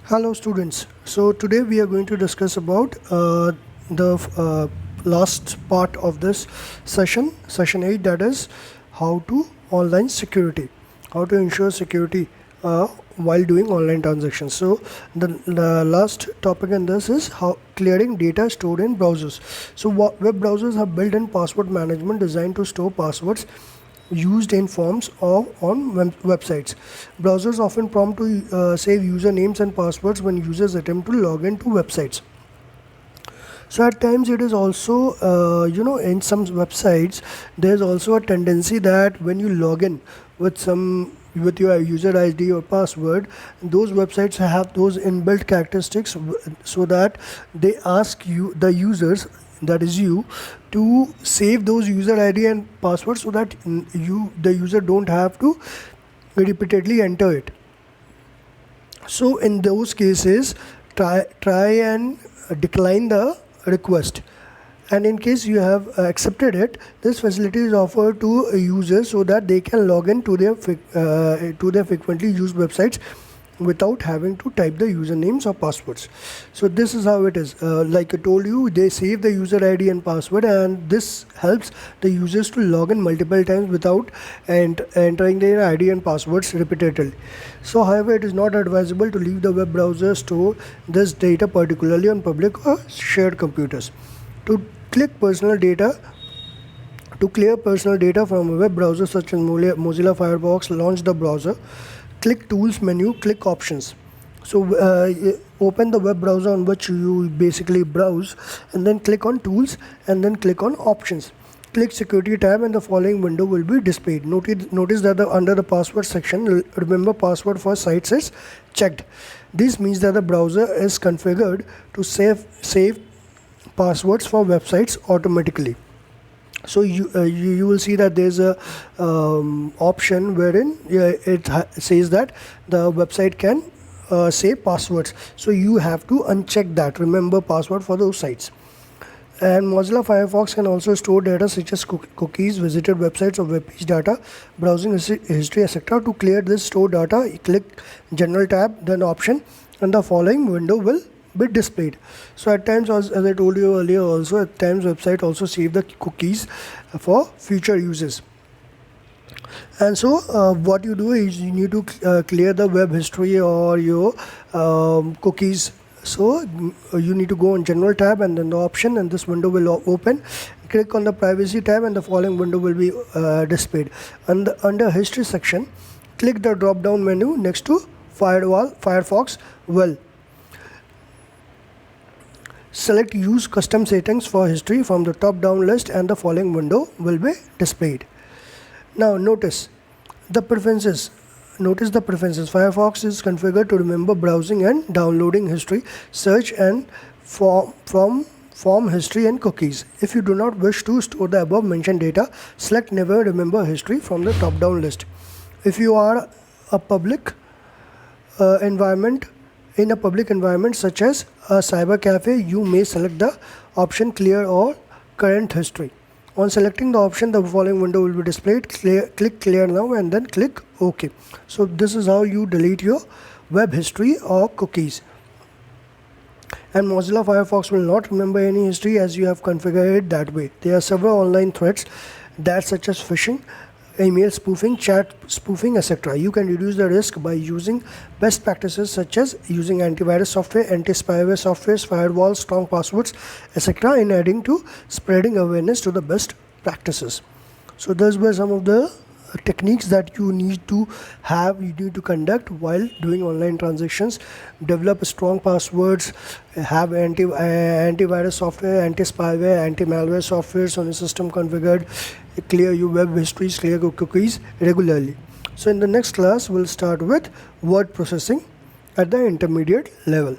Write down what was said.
Hello students. So today we are going to discuss about the last part of this session 8, that is how to online security, how to ensure security while doing online transactions. So the last topic in this is how clearing data stored in browsers. So web browsers have built-in password management designed to store passwords used in forms or on websites. Browsers often prompt to save usernames and passwords when users attempt to log into websites. So at times it is also, in some websites, there's also a tendency that when you log in with your user ID or password, those websites have those inbuilt characteristics so that they ask you, the users, that is you, to save those user ID and passwords so that the user don't have to repeatedly enter it. So in those cases, try and decline the request, and in case you have accepted it, this facility is offered to users so that they can log in to their frequently used websites without having to type the usernames or passwords. So this is how it is. Like I told you, they save the user ID and password, and this helps the users to log in multiple times without entering their ID and passwords repeatedly. So however, it is not advisable to leave the web browser store this data, particularly on public or shared computers. To clear personal data from a web browser such as Mozilla Firefox, launch the browser. Click Tools menu, click Options. So open the web browser on which you basically browse, and then click on Tools and then click on Options. Click Security tab and the following window will be displayed. Notice that under the password section, remember password for sites is checked. This means that the browser is configured to save passwords for websites automatically. So you will see that there's a option wherein it says that the website can save passwords. So you have to uncheck that. Remember password for those sites. And Mozilla Firefox can also store data such as cookies, visited websites, or web page data, browsing history, etc. To clear this stored data, click General tab, then Option, and the following window will be displayed. So at times, as I told you earlier also, at times website also save the cookies for future uses. And so what you do is you need to clear the web history or your cookies. So you need to go on General tab and then the Option, and this window will open. Click on the Privacy tab and the following window will be displayed. And under History section, click the drop down menu next to Firefox Well. Select Use Custom Settings for History from the top down list, and the following window will be displayed. Now notice the preferences. Firefox is configured to remember browsing and downloading history, search and form history and cookies. If you do not wish to store the above mentioned data, select Never Remember History from the top down list. If you are a public environment, in a public environment such as a cyber cafe, you may select the option Clear All Current History. On selecting the option, the following window will be displayed. Click Clear Now and then click OK. So this is how you delete your web history or cookies. And Mozilla Firefox will not remember any history as you have configured it that way. There are several online threats that such as phishing, email spoofing, chat spoofing, etc. You can reduce the risk by using best practices such as using antivirus software, anti-spyware softwares, firewalls, strong passwords, etc. in adding to spreading awareness to the best practices. So those were some of the techniques that you need to conduct while doing online transactions. Develop strong passwords, have antivirus software, anti-spyware, anti-malware softwares on your system configured, clear your web histories, clear your cookies regularly. So in the next class, we'll start with word processing at the intermediate level.